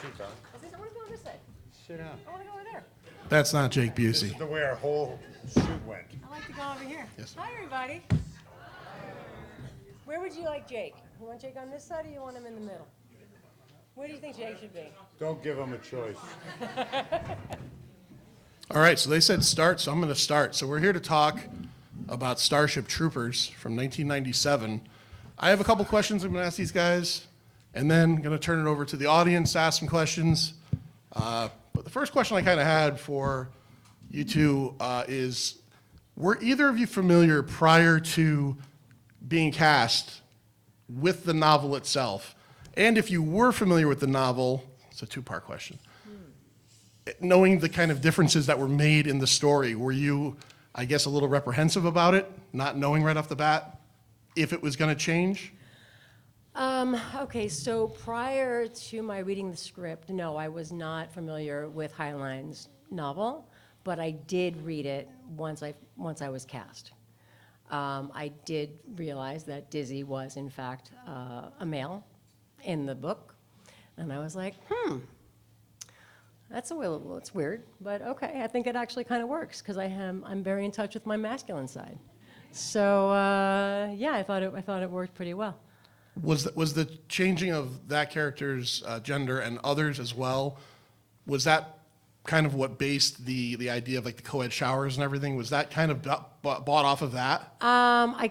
seats on. I want to go on this side. Sit down. I want to go over there. That's not Jake This Busey. is the way our whole shoot went. I like to go over here. Yes. Hi, everybody. Where would you like Jake? You want Jake on this side or you want him in the middle? Where do you think Jake should be? Don't give them a choice. All right, so they said start, so I'm going to start. So we're here to talk about Starship Troopers from 1997. I have a couple questions I'm going to ask these guys, and then I'm going to turn it over to the audience to ask some questions. But the first question I kind of had for you two is, were either of you familiar prior to being cast with the novel itself? And if you were familiar with the novel, it's a two-part question. Knowing the kind of differences that were made in the story, were you, I guess, a little reprehensive about it, not knowing right off the bat if it was going to change? Okay, so prior to my reading the script, no, I was not familiar with Highline's novel, but I did read it once I was cast. I did realize that Dizzy was, in fact, a male in the book, and I was like, that's it's weird, but okay, I think it actually kind of works because I'm very in touch with my masculine side. So yeah, I thought it worked pretty well. Was the changing of that character's gender and others as well, was that kind of what based the idea of like the co-ed showers and everything? Was that kind of bought off of that? I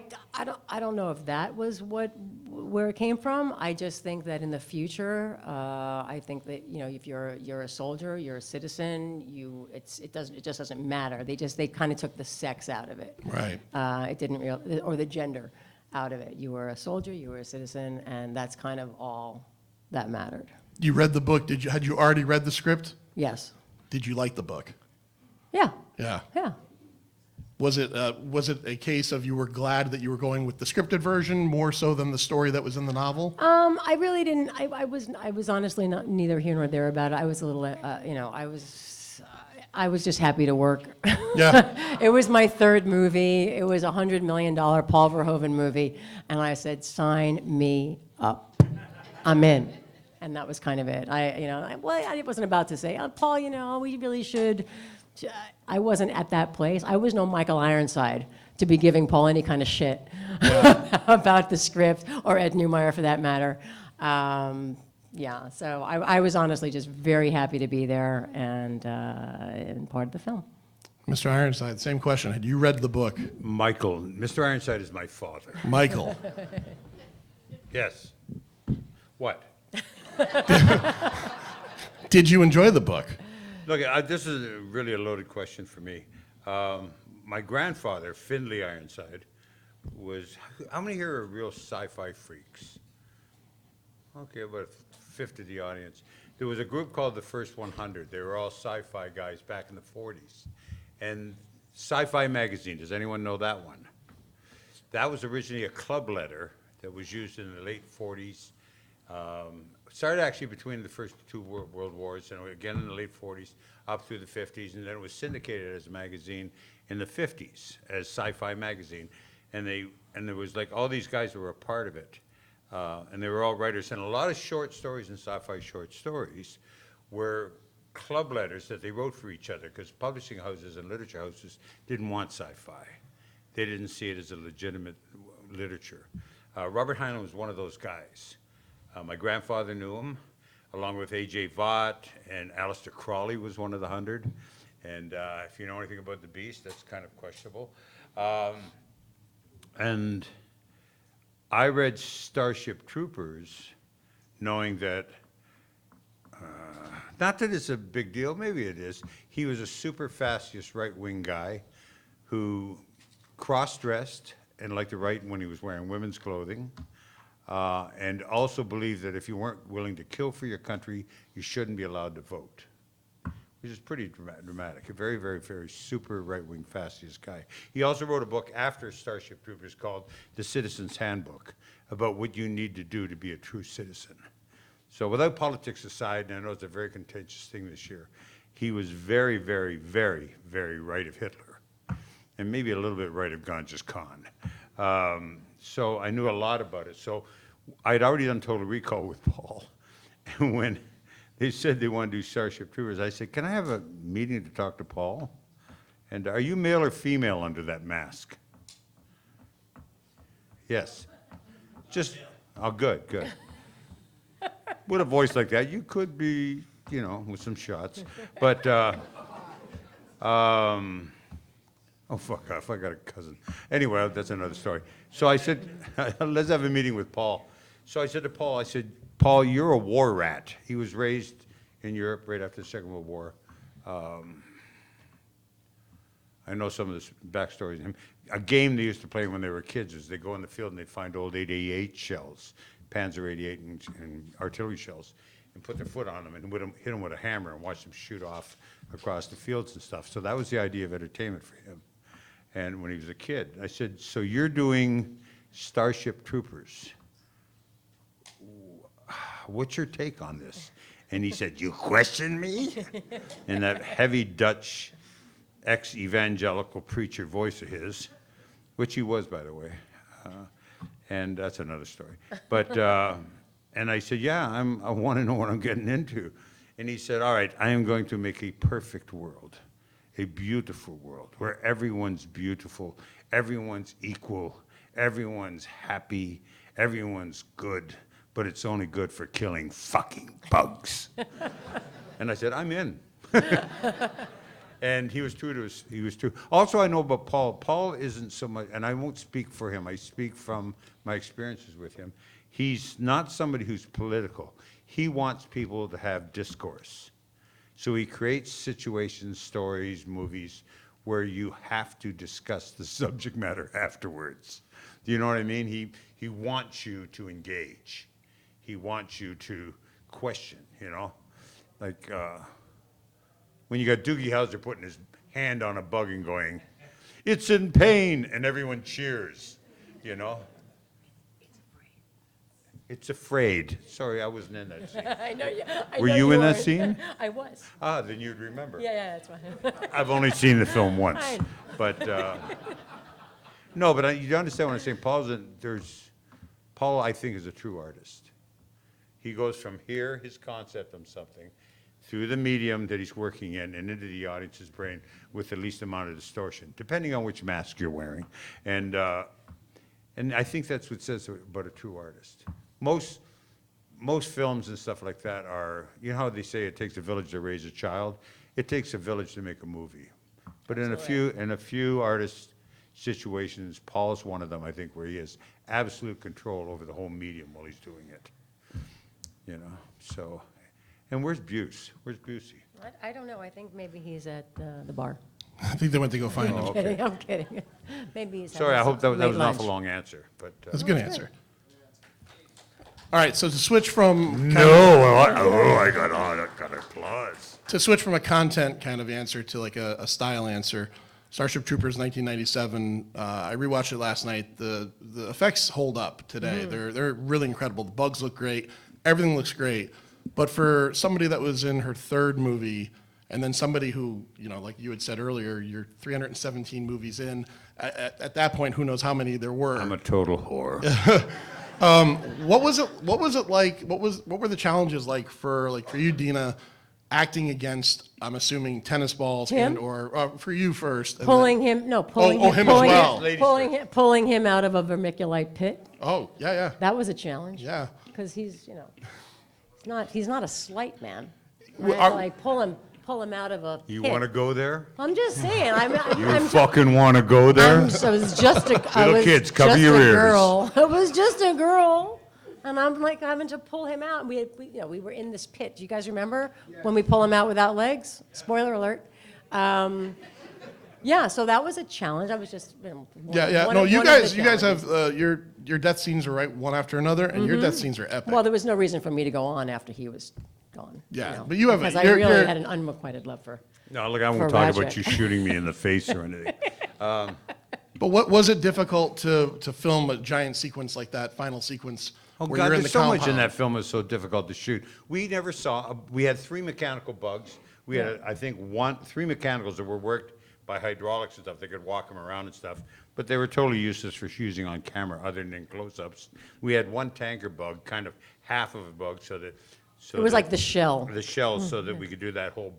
don't know if that was where it came from. I just think that in the future, I think that if you're a soldier, you're a citizen, it just doesn't matter. They kind of took the sex out of it. Right. It didn't or the gender out of it. You were a soldier, you were a citizen, and that's kind of all that mattered. You read the book. Had you already read the script? Yes. Did you like the book? Yeah. Yeah. Yeah. Was it a case of you were glad that you were going with the scripted version more so than the story that was in the novel? I really didn't. I was honestly neither here nor there about it. I was a little, I was just happy to work. Yeah. It was my third movie. It was a $100 million Paul Verhoeven movie, and I said, "Sign me up. I'm in." And that was kind of it. I wasn't about to say, Paul, we really should. I wasn't at that place. I was no Michael Ironside to be giving Paul any kind of shit about the script, or Ed Neumeyer for that matter. Yeah, so I was honestly just very happy to be there and part of the film. Mr. Ironside, same question. Had you read the book? Michael. Mr. Ironside is my father. Michael. Yes. What? Did you enjoy the book? Look, this is really a loaded question for me. My grandfather, Findlay Ironside, was... How many here are real sci-fi freaks? Okay, about a fifth of the audience. There was a group called the First 100. They were all sci-fi guys back in the 40s. And Sci-Fi Magazine, does anyone know that one? That was originally a club letter that was used in the late 40s. Started actually between the first two world wars, and again in the late 40s, up through the 50s, and then it was syndicated as a magazine in the 50s as Sci-Fi Magazine. And there was like all these guys that were a part of it. And they were all writers, and a lot of short stories and sci-fi short stories were club letters that they wrote for each other, because publishing houses and literature houses didn't want sci-fi. They didn't see it as a legitimate literature. Robert Heinlein was one of those guys. My grandfather knew him, along with A.J. Vaught, and Aleister Crowley was one of the 100. And if you know anything about the Beast, that's kind of questionable. And I read Starship Troopers knowing that, not that it's a big deal, maybe it is, he was a super fascist right-wing guy who cross-dressed and liked to write when he was wearing women's clothing, and also believed that if you weren't willing to kill for your country, you shouldn't be allowed to vote, which is pretty dramatic. A very, very, very super right-wing fascist guy. He also wrote a book after Starship Troopers called The Citizen's Handbook, about what you need to do to be a true citizen. So without politics aside, and I know it's a very contentious thing this year, he was very, very, very, very right of Hitler, and maybe a little bit right of Genghis Khan. So I knew a lot about it. So I'd already done Total Recall with Paul, and when they said they want to do Starship Troopers. I said, can I have a meeting to talk to Paul? And are you male or female under that mask? Yes. Just, oh, good, good. With a voice like that, you could be, you know, with some shots. But, oh, fuck off, I got a cousin. Anyway, that's another story. So I said, let's have a meeting with Paul. So I said to Paul, I said, Paul, you're a war rat. He was raised in Europe right after the Second World War. I know some of the backstories. A game they used to play when they were kids is they go in the field and they find old 888 shells, Panzer 88 and artillery shells, and put their foot on them and hit them with a hammer and watch them shoot off across the fields and stuff. So that was the idea of entertainment for him. And when he was a kid, I said, so you're doing Starship Troopers. What's your take on this? And he said, you question me? In that heavy Dutch ex-evangelical preacher voice of his, which he was, by the way. And that's another story. But, and I said, yeah, I want to know what I'm getting into. And he said, all right, I am going to make a perfect world, a beautiful world, where everyone's beautiful, everyone's equal, everyone's happy, everyone's good, but it's only good for killing fucking bugs. And I said, I'm in. And he was true to his, he was true. Also, I know about Paul. Paul isn't so much, and I won't speak for him. I speak from my experiences with him. He's not somebody who's political. He wants people to have discourse. So he creates situations, stories, movies, where you have to discuss the subject matter afterwards. Do you know what I mean? He wants you to engage. He wants you to question, you know? Like, when you got Doogie Howser putting his hand on a bug and going, it's in pain, and everyone cheers, you know? It's afraid. Sorry, I wasn't in that scene. I know you. Were you in that scene? I was. Ah, then you'd remember. Yeah, that's fine. I've only seen the film once. Fine. But, no, but you understand what I'm saying. Paul, I think, is a true artist. He goes from here, his concept of something, through the medium that he's working in and into the audience's brain with the least amount of distortion, depending on which mask you're wearing. And I think that's what says about a true artist. Most films and stuff like that are, you know how they say it takes a village to raise a child? It takes a village to make a movie. But in a few artist situations, Paul's one of them, I think, where he has absolute control over the whole medium while he's doing it. You know, so. And where's Busey? Where's Busey? I don't know. I think maybe he's at the bar. I think they went to go find him. okay. I'm kidding. Maybe he's Sorry, I having hope that was late an lunch. awful long answer, but. That's a good answer. All right, so to switch from I got applause. to switch from a content kind of answer to like a style answer, Starship Troopers 1997. I rewatched it last night. The effects hold up today. They're really incredible. The bugs look great. Everything looks great. But for somebody that was in her third movie, and then somebody who, you know, like you had said earlier, you're 317 movies in. At that point, who knows how many there were. I'm a total whore. What was it like? What were the challenges like for you, Dina, acting against, I'm assuming, tennis balls Him? and or for you first. and Pulling then- him, no, pulling oh, him, him as pulling well. him, Ladies pulling him out of a vermiculite pit. Oh, yeah. That was a challenge. Yeah. Because he's, you know, he's not a slight man. Well, Right? are- Like pull him out of a You pit. want to go there? I'm just saying. You I'm fucking want to go there? I was just a I Little was kids, cover just your a ears. girl. I was just a girl, and I'm like having to pull him out. We were in this pit. Do you guys remember when we pull him out without legs? Spoiler alert. Yeah, so that was a challenge. I was just one No, of you the guys challenges. have your death scenes are right one after another, and your death scenes are epic. Well, there was no reason for me to go on after he was gone. Yeah, but you have a- because I you're- really you're- had an unrequited love for. No, look, I won't For talk about Roger. you shooting me in the face or anything. But what was it difficult to film a giant sequence like that, final sequence? Oh, where God, you're in there's the so much in compound? that film that's so difficult to shoot. We never saw, we had 3 mechanical bugs. We had, I think, 3 mechanicals that were worked by hydraulics and stuff. They could walk them around and stuff. But they were totally useless for using on camera other than close-ups. We had 1 tanker bug, kind of half of a bug, so that So It was that- like the shell The shell, so that we could do that whole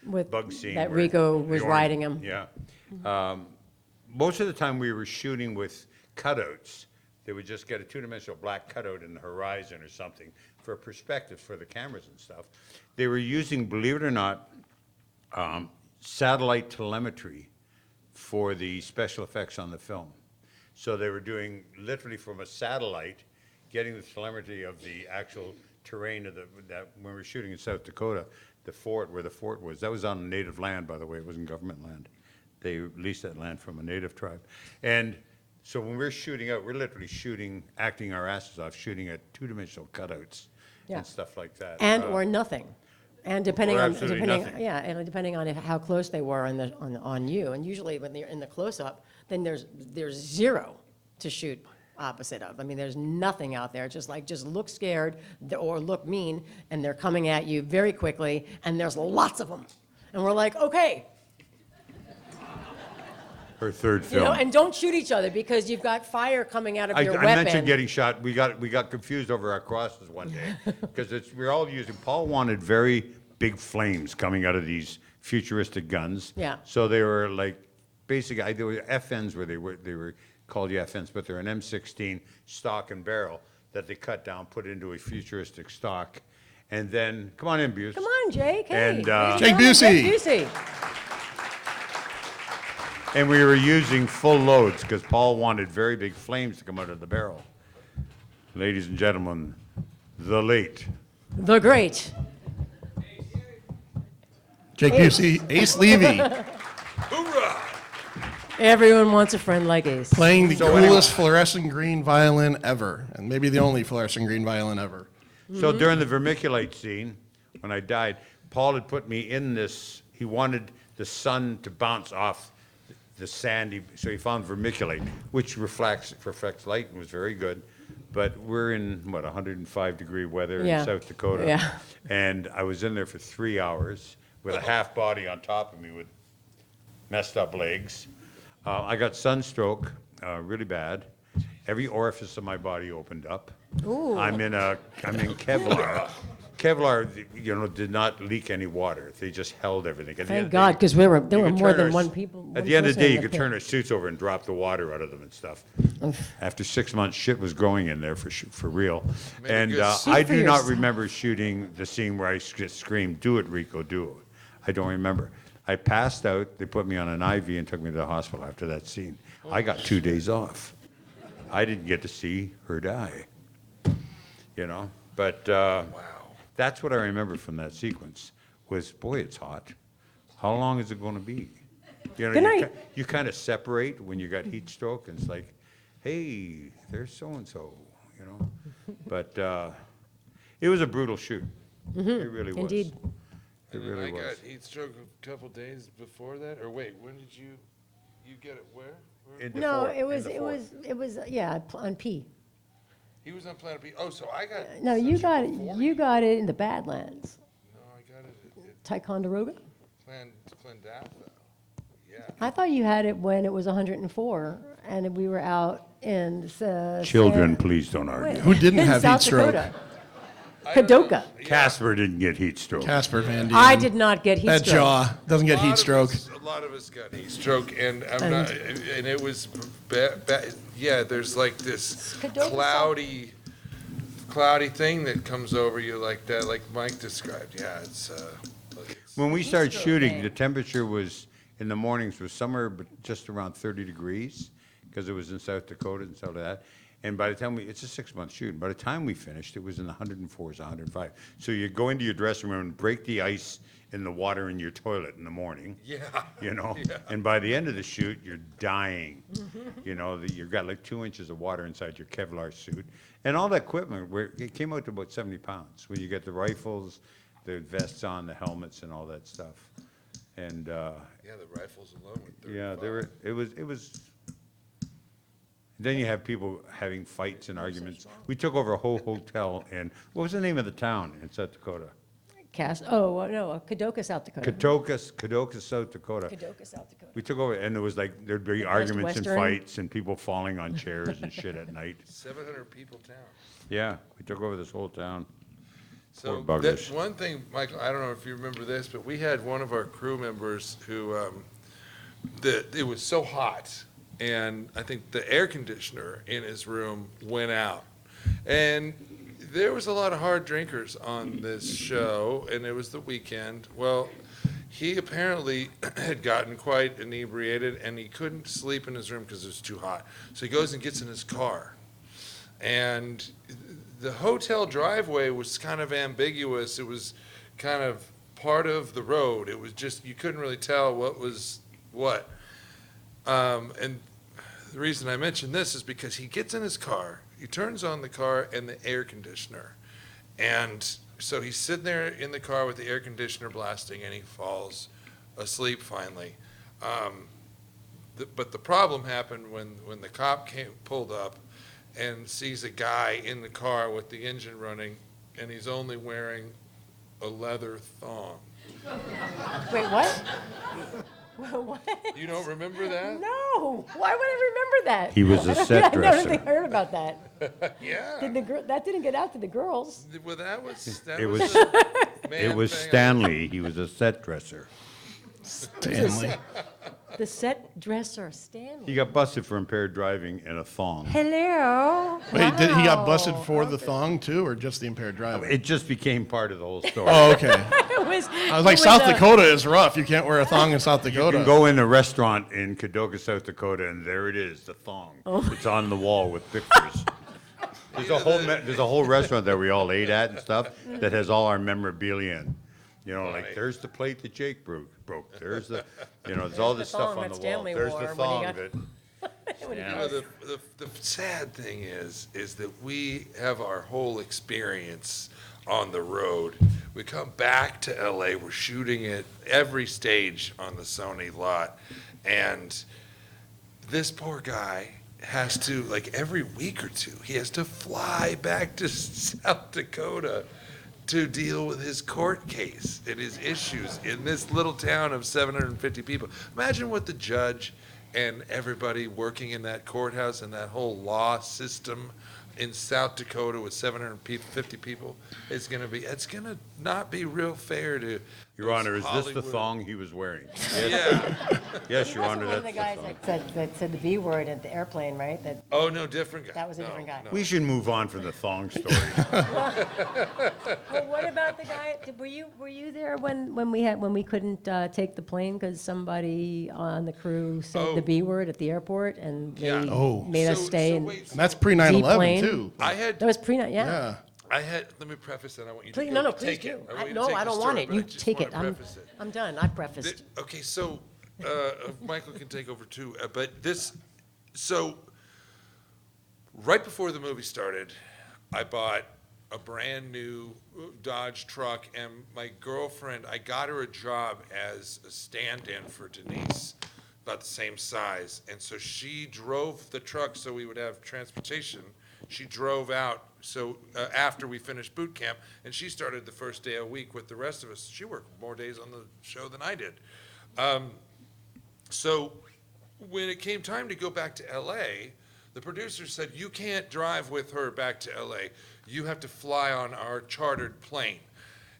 with, bug scene. that where Rico the was orange- riding him. Yeah. Most of the time, we were shooting with cutouts. They would just get a two-dimensional black cutout in the horizon or something for perspective for the cameras and stuff. They were using, believe it or not, satellite telemetry for the special effects on the film. So they were doing literally from a satellite, getting the telemetry of the actual terrain of that when we were shooting in South Dakota, the fort, where the fort was. That was on native land, by the way. It wasn't government land. They leased that land from a native tribe. And so when we're shooting out, we're literally shooting, acting our asses off, shooting at two-dimensional cutouts Yeah. and stuff like that. And or nothing. And depending Or on, absolutely nothing. yeah, and depending on how close they were on you. And usually when they're in the close-up, then there's zero to shoot opposite of. I mean, there's nothing out there, just look scared or look mean, and they're coming at you very quickly, and there's lots of them. And we're like, okay, Her third you film. know, and don't shoot each other because you've got fire coming out of your I weapon. mentioned getting shot. We got confused over our crosses one day because we're all using. Paul wanted very big flames coming out of these futuristic guns. Yeah. So they were like basically there were FNs where they were called FNs, but they're an M16 stock and barrel that they cut down, put into a futuristic stock, and then come on in, Busey. Come on, Jake. Hey, And, ladies and Jake gentlemen, Jake Busey. Busey. And we were using full loads because Paul wanted very big flames to come out of the barrel. Ladies and gentlemen, the late The great. Jake Busey, Ace Levy, Hoorah! Everyone wants a friend like Ace. playing the So coolest fluorescent green violin ever, and maybe the only fluorescent green violin ever. So during the vermiculite scene, when I died, Paul had put me in this. He wanted the sun to bounce off the sandy, so he found vermiculite, which reflects light and was very good. But we're in, 105-degree weather Yeah. in South Dakota. Yeah. And I was in there for 3 hours with a half body on top of me with messed up legs. I got sunstroke, really bad. Every orifice of my body opened up. Ooh. I'm in Kevlar. Kevlar, did not leak any water. They just held everything. At the end Thank of the God, day, because there were you could more turn than our one s- people. At the end of the day, you could turn our suits over and drop the water out of them and stuff. After 6 months, shit was growing in there for real. Made a And good suit I for do not yourself. remember shooting the scene where I just screamed, "Do it, Rico, do it." I don't remember. I passed out. They put me on an IV and took me to the hospital after that scene. I got 2 days off. I didn't get to see her die. But that's what I remember from that sequence was, boy, it's hot. How long is it going to be? Good night. You kind of separate when you got heat stroke, and it's like, hey, there's so-and-so, But it was a brutal shoot. It really was. Indeed. It And then really I was. got heat stroke a couple days before that, or wait, when did you get it? Where? In the No, fort, it in was, the it fort. was, it was, yeah, on P. He was on Planet B. Oh, so I got. No, you got Starship it, before you got it in the Badlands. No, I got it at Ticonderoga? Clendatha. Yeah. I thought you had it when it was 104, and we were out in. Children, please don't argue. Who didn't in have South heat stroke? Dakota. I don't know. Kadoka. Casper didn't get heat stroke. Casper Van Dien. I did not get heat That stroke. jaw doesn't get heat stroke. A lot of us got heat stroke, and And- and it was yeah. There's like this Kadoka. cloudy thing that comes over you like that, like Mike described. Yeah, it's. When we started stroke, shooting, man. the temperature was, in the mornings, was somewhere just around 30 degrees, because it was in South Dakota and stuff like that. And by the time it's a 6-month shoot. By the time we finished, it was in the 104s, 105. So you go into your dressing room and break the ice in the water in your toilet in the morning. Yeah. Yeah. Yeah. And by the end of the shoot, you're dying. You've got like 2 inches of water inside your Kevlar suit. And all that equipment, it came out to about 70 pounds, when you get the rifles, the vests on, the helmets, and all that stuff. And, Yeah, the rifles alone were 35. yeah, it was, then you have people having fights and arguments. We took over a whole hotel in, what was the name of the town in South Dakota? Kadoka, South Dakota. Kadoka, South Dakota. Kadoka, South Dakota. We took over, and it was like, there'd be arguments and Western. fights and people falling on chairs and shit at night. 700 people town. Yeah, we took over this whole town. So Poor that buggers. one thing, Michael, I don't know if you remember this, but we had one of our crew members who, it was so hot, and I think the air conditioner in his room went out. And there was a lot of hard drinkers on this show, and it was the weekend. Well, he apparently had gotten quite inebriated, and he couldn't sleep in his room because it was too hot. So he goes and gets in his car. And the hotel driveway was kind of ambiguous. It was kind of part of the road. It was just, you couldn't really tell what was what. And the reason I mention this is because he gets in his car, he turns on the car and the air conditioner. And so he's sitting there in the car with the air conditioner blasting, and he falls asleep finally. But the problem happened when the cop pulled up and sees a guy in the car with the engine running, and he's only wearing a leather thong. Wait, what? What? You don't remember that? No. Why would I remember that? He was a I don't- set I never dresser. think I heard about that. Yeah. That didn't get out to the girls. Well, that was It was- a man It was thing. Stanley. He was a set dresser. Stanley. The set dresser, Stanley. He got busted for impaired driving in a thong. Hello. Wait, he got busted Wow. for the thong too, or just the impaired driving? It just became part of the whole story. Oh, okay. It was, I was like, South Dakota is rough. You can't wear a thong in South You Dakota. can go in a restaurant in Kadoga, South Dakota, and there it is, the thong. It's on the wall with pictures. There's a whole restaurant that we all ate at and stuff that has all our memorabilia in. You know, like Right. there's the plate that Jake broke. There's the, there's all this stuff thong on that the wall. Stanley There's wore the when he thong got- that. When he Yeah. You know, the sad thing is that we have our whole experience on the road. We come back to LA, we're shooting at every stage on the Sony lot, and this poor guy has to, like every week or two, he has to fly back to South Dakota to deal with his court case and his issues in this little town of 750 people. Imagine what the judge and everybody working in that courthouse and that whole law system in South Dakota with 750 people is going to be. It's going to not be real fair to Your those Honor, is this the Hollywood- thong he was wearing? Yeah. Yes, Your wasn't Honor, one of that's the guys the thong. that said the B word at the airplane, right? Oh, no, different guy. That was a No, different guy. no. We should move on from the thong story. Well, what about the guy? Were you there when we couldn't take the plane because somebody on the crew said Oh. the B word at the airport and they Yeah. Oh. made us So- stay so in. wait, And that's pre 9/11 plane. too. I had That was pre yeah. Yeah. let me preface that. I want you Please, to no, go no, please take do. it. want you to No, take I the don't want story, it. but I You just take wanna it. I'm preface it. I'm done. I prefaced. Okay, so Michael can take over too, but so right before the movie started, I bought a brand new Dodge truck, and my girlfriend, I got her a job as a stand-in for Denise, about the same size, and so she drove the truck so we would have transportation. She drove out so after we finished boot camp, and she started the first day a week with the rest of us. She worked more days on the show than I did. So when it came time to go back to LA, the producer said, you can't drive with her back to LA. You have to fly on our chartered plane.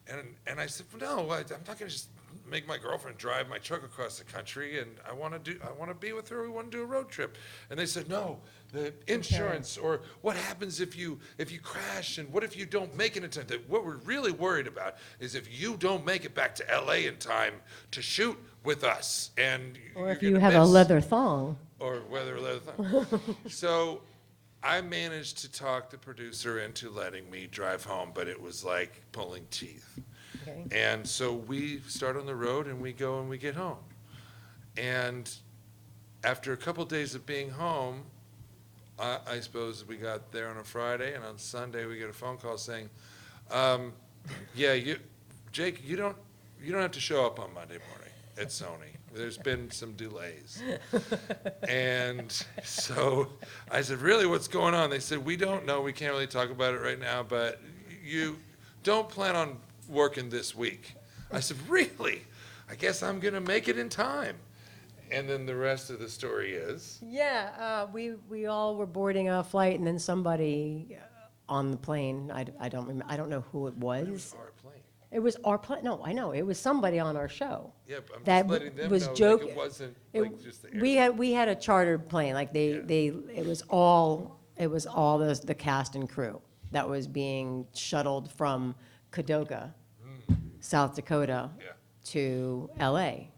And I said, no, I'm not going to just make my girlfriend drive my truck across the country, and I want to be with her. We want to do a road trip. And they said, no, the insurance, or what happens if you crash, and what if you don't make it in time? What we're really worried about is if you don't make it back to LA in time to shoot with us, and Or you're if you gonna have a miss. leather thong. Or whether leather thong. So I managed to talk the producer into letting me drive home, but it was like pulling teeth. Okay. And so we start on the road, and we go and we get home. And after a couple days of being home, I suppose we got there on a Friday, and on Sunday we get a phone call saying, yeah, Jake, you don't have to show up on Monday morning at Sony. There's been some delays. And so I said, really, what's going on? They said, we don't know. We can't really talk about it right now, but you don't plan on working this week. I said, really? I guess I'm going to make it in time. And then the rest of the story is, Yeah, we all were boarding a flight, and then somebody on the plane. I don't know who it was. Our plane. It was our plane. No, I know. It was somebody on our show. Yeah, but I'm that just letting them was know, like, joke- it wasn't, it- like, just the air. we had a chartered plane. Like it was all the cast and crew that was being shuttled from Kadoga, South Dakota, Yeah. to L.A.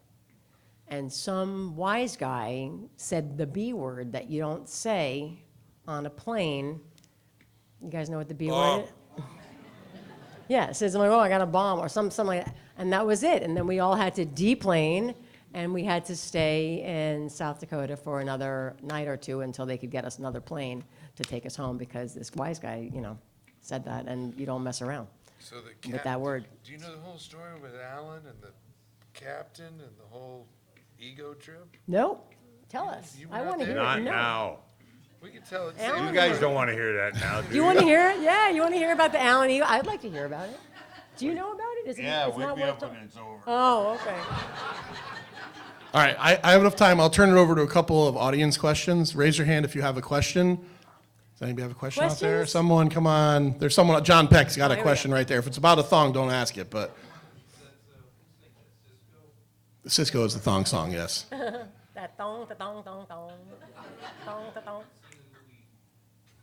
And some wise guy said the B word that you don't say on a plane. You guys know what the B word is? Yeah, it says, I'm like, oh, I got a bomb or something like that. And that was it. And then we all had to deplane, and we had to stay in South Dakota for another night or two until they could get us another plane to take us home, because this wise guy, said that, and you don't mess around So the with that word. Do you know the whole story with Alan and the captain and the whole ego trip? Nope. Tell us. You were I not want to there? hear Not it. No. now. We can tell it. Alan? You guys don't want to hear that now, do Do you want to hear it? Yeah, you want to hear about the Allen Eagle? I'd like to hear about it. Do you know about it? Is it Yeah, it's wake not me worth up when talking- it's over. Oh, okay. All right, I have enough time. I'll turn it over to a couple of audience questions. Raise your hand if you have a question. Does anybody have a question out there? Questions? Someone, come on. There's someone, John Peck's got Oh, a here we question go. right there. If it's about a thong, don't ask it, but. Cisco is the thong song, yes. That thong, the thong, thong, thong. Thong, the thong.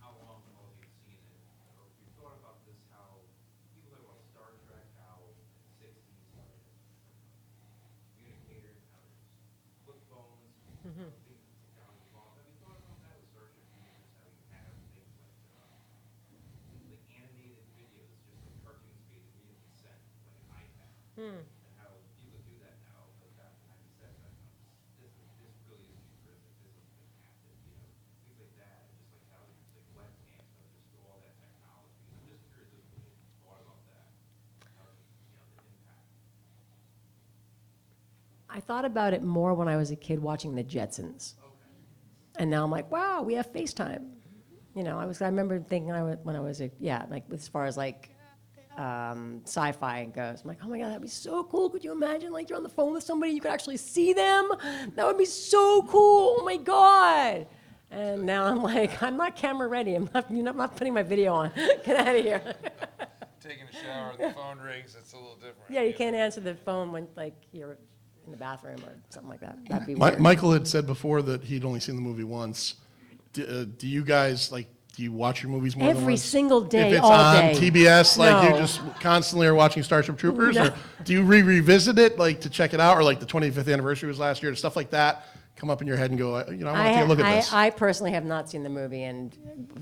How long all you've seen it, or if you've thought about this, how people talk about Star Trek, how in the 60s communicators, how there's flip phones, things that technology evolved. Have you thought about that with Starship Troopers, how you have things like animated videos, just like cartoon speed immediately sent, like an iPad, and how people do that now, but back in '97, this really isn't realistic, this is just active, things like that, and just like how there's like webcams, how just all that technology. I'm just curious if you thought about that, how, the impact. I thought about it more when I was a kid watching the Jetsons. And now I'm like, wow, we have FaceTime. I remember thinking when I was like as far as like sci-fi goes, I'm like, oh my God, that'd be so cool. Could you imagine like you're on the phone with somebody, you could actually see them? That would be so cool. Oh my God. And now I'm like, I'm not camera ready. I'm not putting my video on. Get out of here. Taking a shower, the phone rings, it's a little different. Yeah, you can't answer the phone when like you're in the bathroom or something like that. That'd be Mi- weird. Michael had said before that he'd only seen the movie once. Do you guys, do you watch your movies more than Every once? single day, If it's all on day. TBS, you No. just constantly are watching Starship Troopers? No. Or do you revisit it, to check it out? Or the 25th anniversary was last year, stuff like that come up in your head and go, I want to take a look at this. I personally have not seen the movie in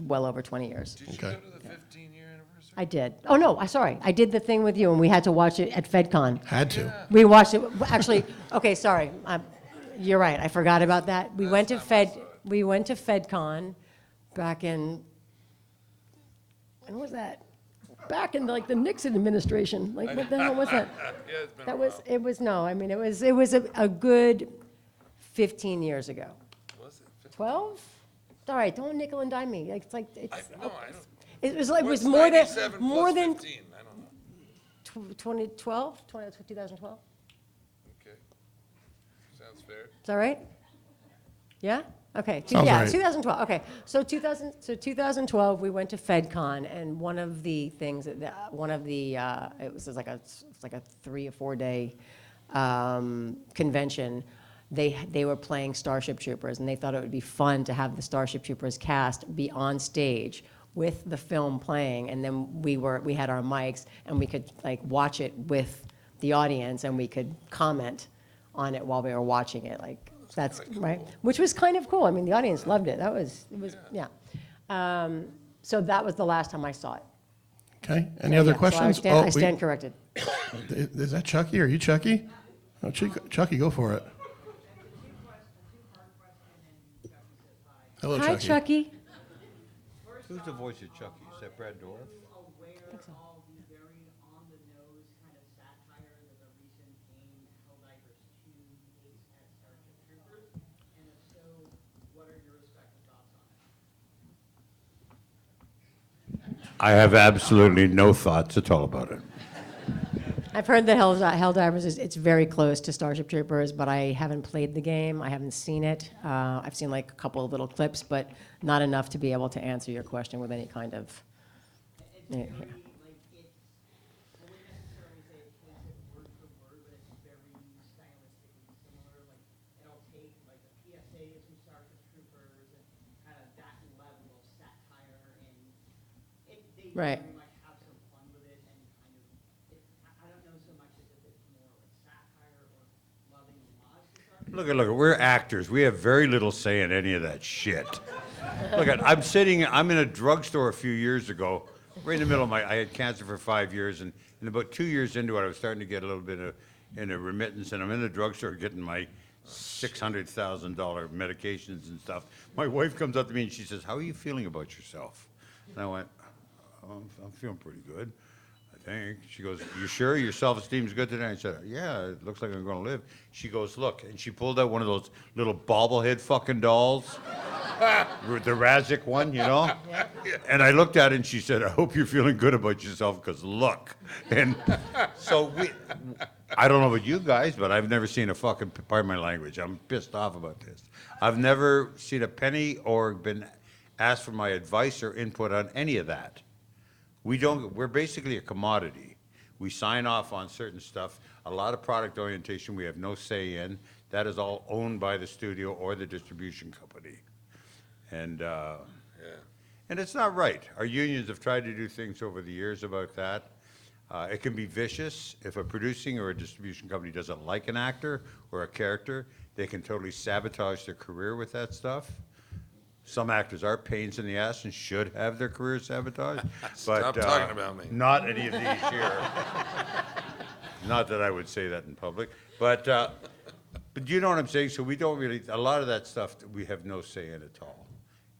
well over 20 years. Did you Okay. go to the 15-year anniversary? I did. Oh, no, sorry. I did the thing with you, and we had to watch it at FedCon. Had to. We watched it, actually, okay, sorry. You're right, I forgot about that. We went to FedCon back in, when was that? Back in the Nixon administration. Like, what the hell was that? Yeah, it's been a That while. was, it was, no, I mean, it was a good 15 years ago. Was it? 12? All right, don't nickel and dime me. It's like, it's, No, I don't. it was like, it What's was more than, 97 more plus than 15? I don't know. 2012, 2012? Okay. Sounds fair. Is that right? Yeah? Okay. Sounds Yeah, right. 2012. Okay. So 2012, we went to FedCon, and one of the things, it was like a 3 or 4 day convention. They were playing Starship Troopers, and they thought it would be fun to have the Starship Troopers cast be on stage with the film playing, and then we had our mics, and we could watch it with the audience, and we could comment on it while we were watching it. That's right, which was kind of cool. I mean, the audience loved it. Yeah. So that was the last time I saw it. Okay, any other Yeah, so questions? I stand corrected. Is that Chucky? Are you Chucky? Oh, Chucky, go for it. Hello, Hi, Chucky. Who's the voice of Chucky? Is that Brad Dourif? Aware of all the very on-the-nose kind of satire that the recent game Helldivers 2 takes at Starship Troopers? And if so, what are your respective thoughts on it? I have absolutely no thoughts at all about it. I've heard that Helldivers it's very close to Starship Troopers, but I haven't played the game. I haven't seen it. I've seen a couple of little clips, but not enough to be able to answer your question with any kind of Yeah. like it's, I wouldn't necessarily say it takes it word for word, but it's very stylistically similar. Like it'll take like the PSAs from Starship Troopers and kind of that level of satire, and they Right. very much have some fun with it, and kind of I don't know so much as if it's more like satire or loving homage to Starship. Look, we're actors. We have very little say in any of that shit. I'm in a drugstore a few years ago, right in the middle of I had cancer for 5 years, and about 2 years into it, I was starting to get a little bit of in a remittance, and I'm in the drugstore getting my $600,000 medications and stuff. My wife comes up to me and she says, "How are you feeling about yourself?" And I went, "Oh, I'm feeling pretty good, I think." She goes, "You sure your self-esteem's good today?" I said, "Yeah, it looks like I'm gonna live." She goes, "Look," and she pulled out one of those little bobblehead fucking dolls, the Razik one, you know? And I looked at it and she said, "I hope you're feeling good about yourself, because look." And so I don't know about you guys, but I've never seen a fucking, pardon my language, I'm pissed off about this. I've never seen a penny or been asked for my advice or input on any of that. We're basically a commodity. We sign off on certain stuff. A lot of product orientation we have no say in. That is all owned by the studio or the distribution company. And and it's not right. Our unions have tried to do things over the years about that. It can be vicious. If a producing or a distribution company doesn't like an actor or a character, they can totally sabotage their career with that stuff. Some actors are pains in the ass and should have their careers sabotaged. Stop talking about me. Not any of these here. Not that I would say that in public, but you know what I'm saying? So we don't really, a lot of that stuff we have no say in at all,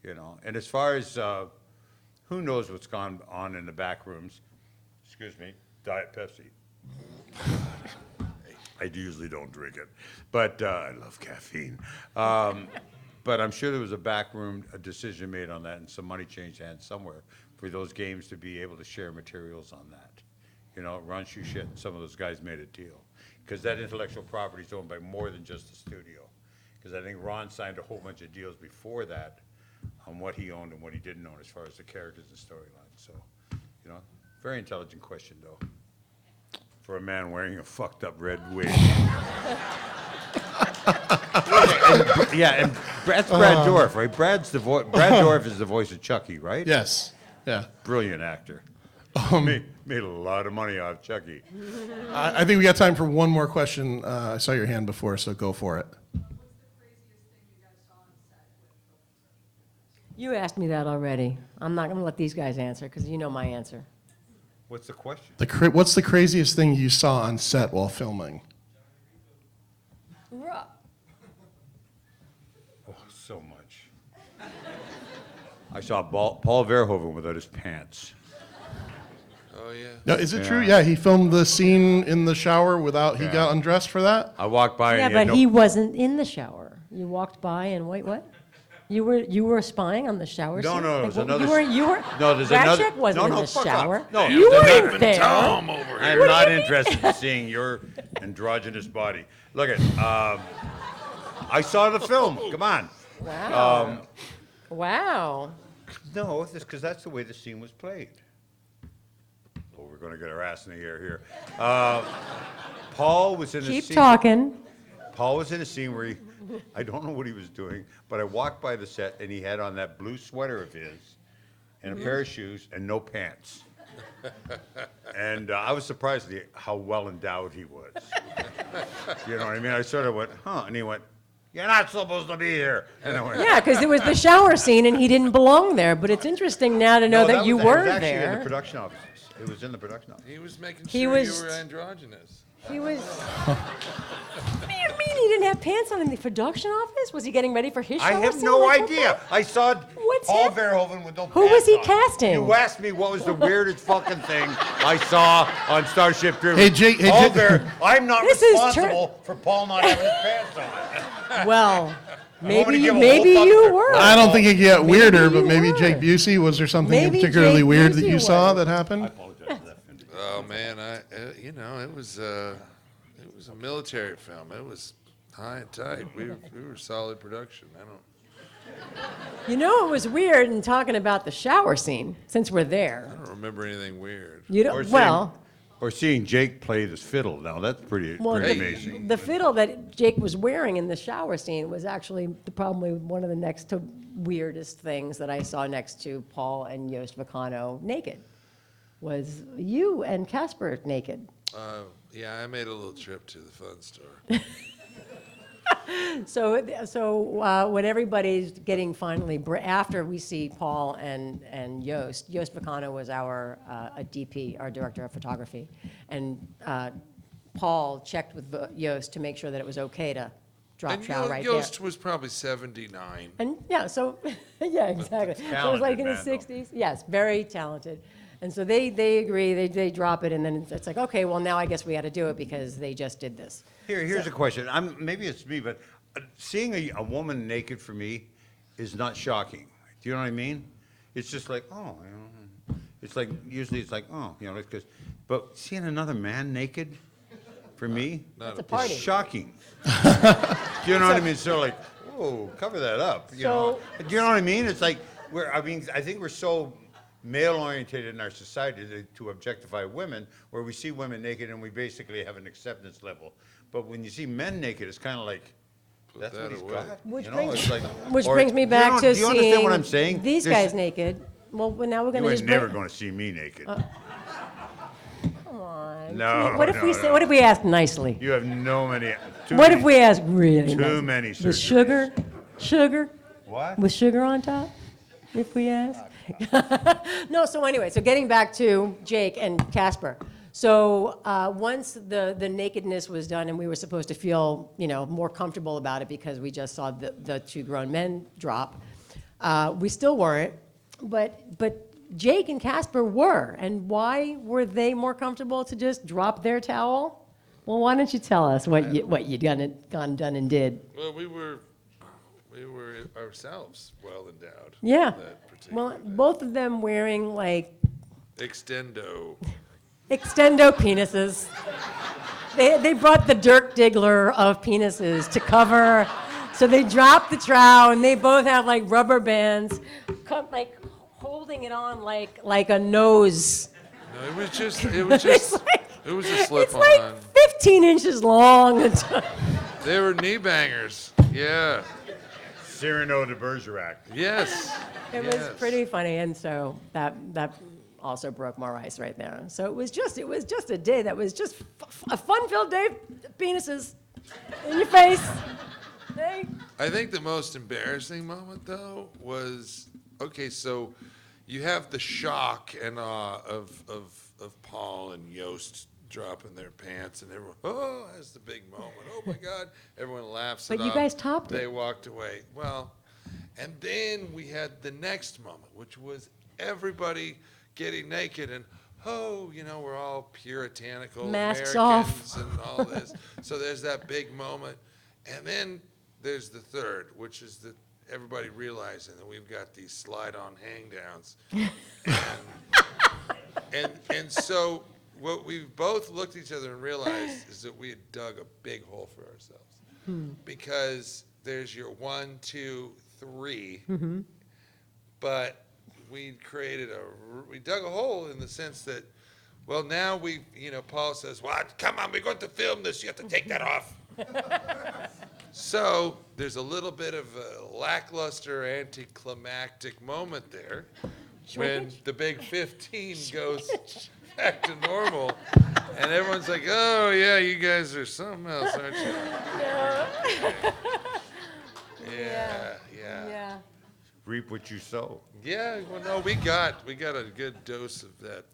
you know? And as far as who knows what's gone on in the back rooms, excuse me, Diet Pepsi. I usually don't drink it, but I love caffeine. But I'm sure there was a backroom decision made on that, and some money changed hands somewhere for those games to be able to share materials on that. You know, Ron Shushet and some of those guys made a deal, because that intellectual property is owned by more than just the studio. Because I think Ron signed a whole bunch of deals before that on what he owned and what he didn't own as far as the characters and storylines. So, you know, very intelligent question though, for a man wearing a fucked up red wig. And that's Brad Dourif, right? Brad Dourif is the voice of Chucky, right? Yes. Yeah. Brilliant actor. Made a lot of money off Chucky. I think we got time for one more question. I saw your hand before, so go for it. You asked me that already. I'm not going to let these guys answer because you know my answer. What's the question? What's the craziest thing you saw on set while filming? Oh, so much. I saw Paul Verhoeven without his pants. Oh, yeah. No, is it true? Yeah. Yeah, he filmed the scene in the shower without, he got undressed for that? I walked by Yeah, and he had but he wasn't in the shower. You walked by and wait, what? You were spying on the shower No, scene? no, it was another You were. No, there's Rat another- Check wasn't no, in the fuck off. shower. No, you there's weren't there. Tom over here. I'm not interested in seeing your androgynous body. Look at, I saw the film. Come on. Wow. Wow. No, because that's the way the scene was played. Oh, we're going to get our ass in the air here. Paul was in a Keep scene. talking. Paul was in a scene where I don't know what he was doing, but I walked by the set and he had on that blue sweater of his and a pair of shoes and no pants. And I was surprised at how well endowed he was. You know what I mean? I sort of went, huh? And he went, "You're not supposed to be here." And I went, Yeah, because it was the shower scene and he didn't belong there. But it's interesting now to know No, that you it was were actually in the there. production offices. It was in the production office. He was making He sure was- you were androgynous. He was. What do you mean he didn't have pants on in the production office? Was he getting ready for his shower I have scene? no Like, what idea. the- I saw What's Paul hap- Verhoeven with no Who was pants he on. casting? You asked me what was the weirdest fucking thing I saw on Starship Troopers. Hey, Jake- hey, Paul Jake- I'm not This is responsible for Paul not having his pants on. Well, want maybe me to give a maybe whole you thumbs were. I don't think it get weirder, but you maybe were. Jake Busey, was there something Maybe particularly Jake weird that Busey you saw was. that happened? Oh, man, it was a military film. It was high and tight. We were solid production. You know, it was weird in talking about the shower scene, since we're there. I don't remember anything weird. You Or don't, seeing- well, Or seeing Jake play this fiddle. Now, that's pretty well, amazing. the fiddle that Jake was wearing in the shower scene was actually probably one of the next to weirdest things that I saw next to Paul and Yost Vacano naked. Was you and Casper naked. Yeah, I made a little trip to the fun store. So when everybody's getting finally, after we see Paul and Yost Vacano was our a DP, our director of photography, and Paul checked with Yost to make sure that it was okay to drop And shower right Yost there. was probably 79. And yeah, so yeah, exactly. So it was like in his Talented man, 60s. Yes, very talented. And so they agree, they drop it, and then it's like, okay, well now I guess we got to do it because they just did this. Here's a question. Maybe it's me, but seeing a woman naked for me is not shocking. Do you know what I mean? It's just like, oh, you know, it's like, usually it's like, oh, you know, because, but seeing another man naked, for me, It's a party. is shocking. Do you know what I mean? So like, whoa, cover that up, you know? Do you know what I mean? It's like, I think we're so male-oriented in our society to objectify women, where we see women naked and we basically have an acceptance level. But when you see men naked, it's kind of like, that's that what he's away. got. Which you know? brings- It's like, Which or- brings me do you back know- to Do you understand seeing what I'm saying? these There's- guys naked. Well, now we're You going to ain't just never bring, going to see me naked. come on. No, What if no, we say? no. What if we ask nicely? You have no many. What if we ask really Too nicely? many With surgeries. sugar, What? with sugar on top? If we ask. No. So anyway, so getting back to Jake and Casper. So once the nakedness was done, and we were supposed to feel, you know, more comfortable about it because we just saw the two grown men drop, we still weren't. But Jake and Casper were, and why were they more comfortable to just drop their towel? Well, why don't you tell us what you done and did? Well, we were ourselves well endowed. Yeah. That particular Well, day. both of them wearing like Extendo. extendo penises. They brought the Dirk Diggler of penises to cover. So they dropped the trowel, and they both have like rubber bands, like holding it on like a nose. No, it was just It's like- it was a slip It's on. like 15 inches long. They were knee bangers. Yeah. Cyrano de Bergerac. Yes. It was Yes. pretty funny, and so that also broke more ice right there. So it was just a day that was just a fun-filled day. Penises in your face. Hey. I think the most embarrassing moment though was, okay, so you have the shock and awe of Paul and Yost dropping their pants, and everyone, oh, that's the big moment. Oh my God, everyone laughs. But it you off. guys topped it. They walked away. Well, and then we had the next moment, which was everybody getting naked and, oh, you know, we're all puritanical Masks Americans off. and all this. So there's that big moment, and then there's the third, which is that everybody realizing that we've got these slide-on hang-downs. And so what we've both looked at each other and realized is that we had dug a big hole for ourselves. Because there's your 1, 2, 3, but we dug a hole in the sense that, well, now Paul says, well, come on, we're going to film this, you have to take that off. So there's a little bit of a lackluster anticlimactic moment there when the big 15 goes back to normal, and everyone's like, oh yeah, you guys are something else, aren't you? Yeah. Reap what you sow. Yeah, well, no, we got a good dose of that,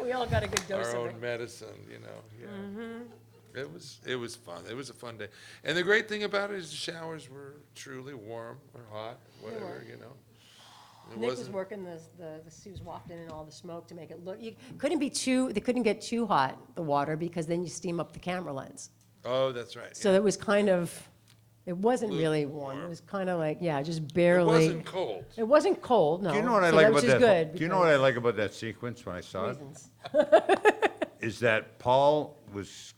We all got a good dose our of it. own medicine, yeah. It was fun. It was a fun day. And the great thing about it is the showers were truly warm or hot, whatever, It Nick was wasn't, working he was wafting in all the smoke to make it look, they couldn't get too hot, the water, because then you steam up the camera lens. oh, that's right. So it was kind of, it wasn't really warm. It Lukewarm. was kind of like, yeah, just It barely. wasn't cold. It wasn't cold, no. Do you know what I So like that about was just that? good. Do you know what I like about that sequence when I saw it? Reasons. Is that Paul was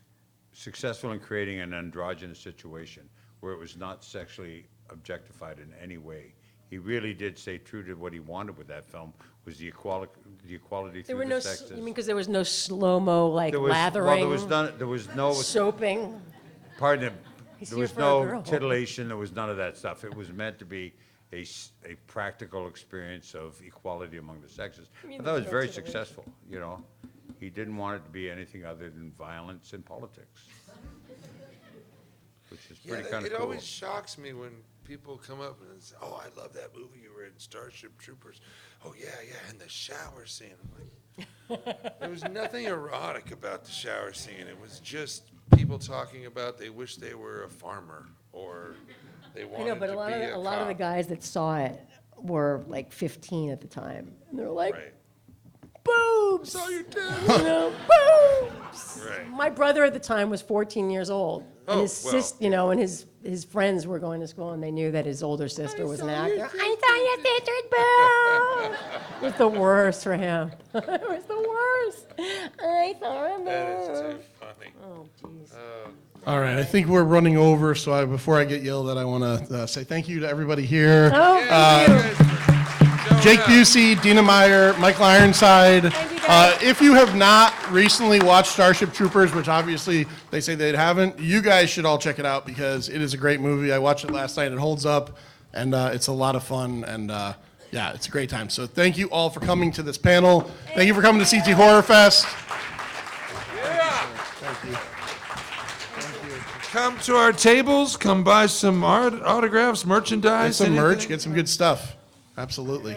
successful in creating an androgynous situation where it was not sexually objectified in any way. He really did stay true to what he wanted with that film, was the equality There through were the no, sexes. you mean because there was no slow-mo, like There was, well, lathering, there was no, soaping? pardon, He's there here was for a no girl. titillation, there was none of that stuff. It was meant to be a practical experience of equality among the sexes. mean I thought it was there's no very titillation? successful, you know? He didn't want it to be anything other than violence and politics, which is Yeah, pretty kind of it cool. always shocks me when people come up and say, "Oh, I love that movie you were in, Starship Troopers." Oh yeah, and the shower scene. I'm like, there was nothing erotic about the shower scene. It was just people talking about they wish they were a farmer or they I wanted know, but to a lot be of, a lot of the cop. guys that saw it were like 15 at the time. And they're like, Right. boobs! Saw your dad. You know, boobs! Right. My brother at the time was 14 years old. And Oh, his well. you know, and his friends were going to school and they knew that his older sister was an actor. I saw your sister's boobs! It was the worst for him. It was the worst. I saw her That is boobs. too funny. Oh, jeez. All right, I think we're running over, so before I get yelled at, I want to say thank you to everybody here. Oh, Yeah, thank you. you guys for showing Jake up. Busey, Dina Meyer, Michael Ironside. Thank you, guys. If you have not recently watched Starship Troopers, which obviously they say they haven't, you guys should all check it out because it is a great movie. I watched it last night. It holds up, and it's a lot of fun, and yeah, it's a great time. So thank you all for coming to this panel. Thank you for coming to CT HorrorFest. Come to our tables. Come buy some autographs, merchandise. Get some merch, anything. get some good stuff. Absolutely.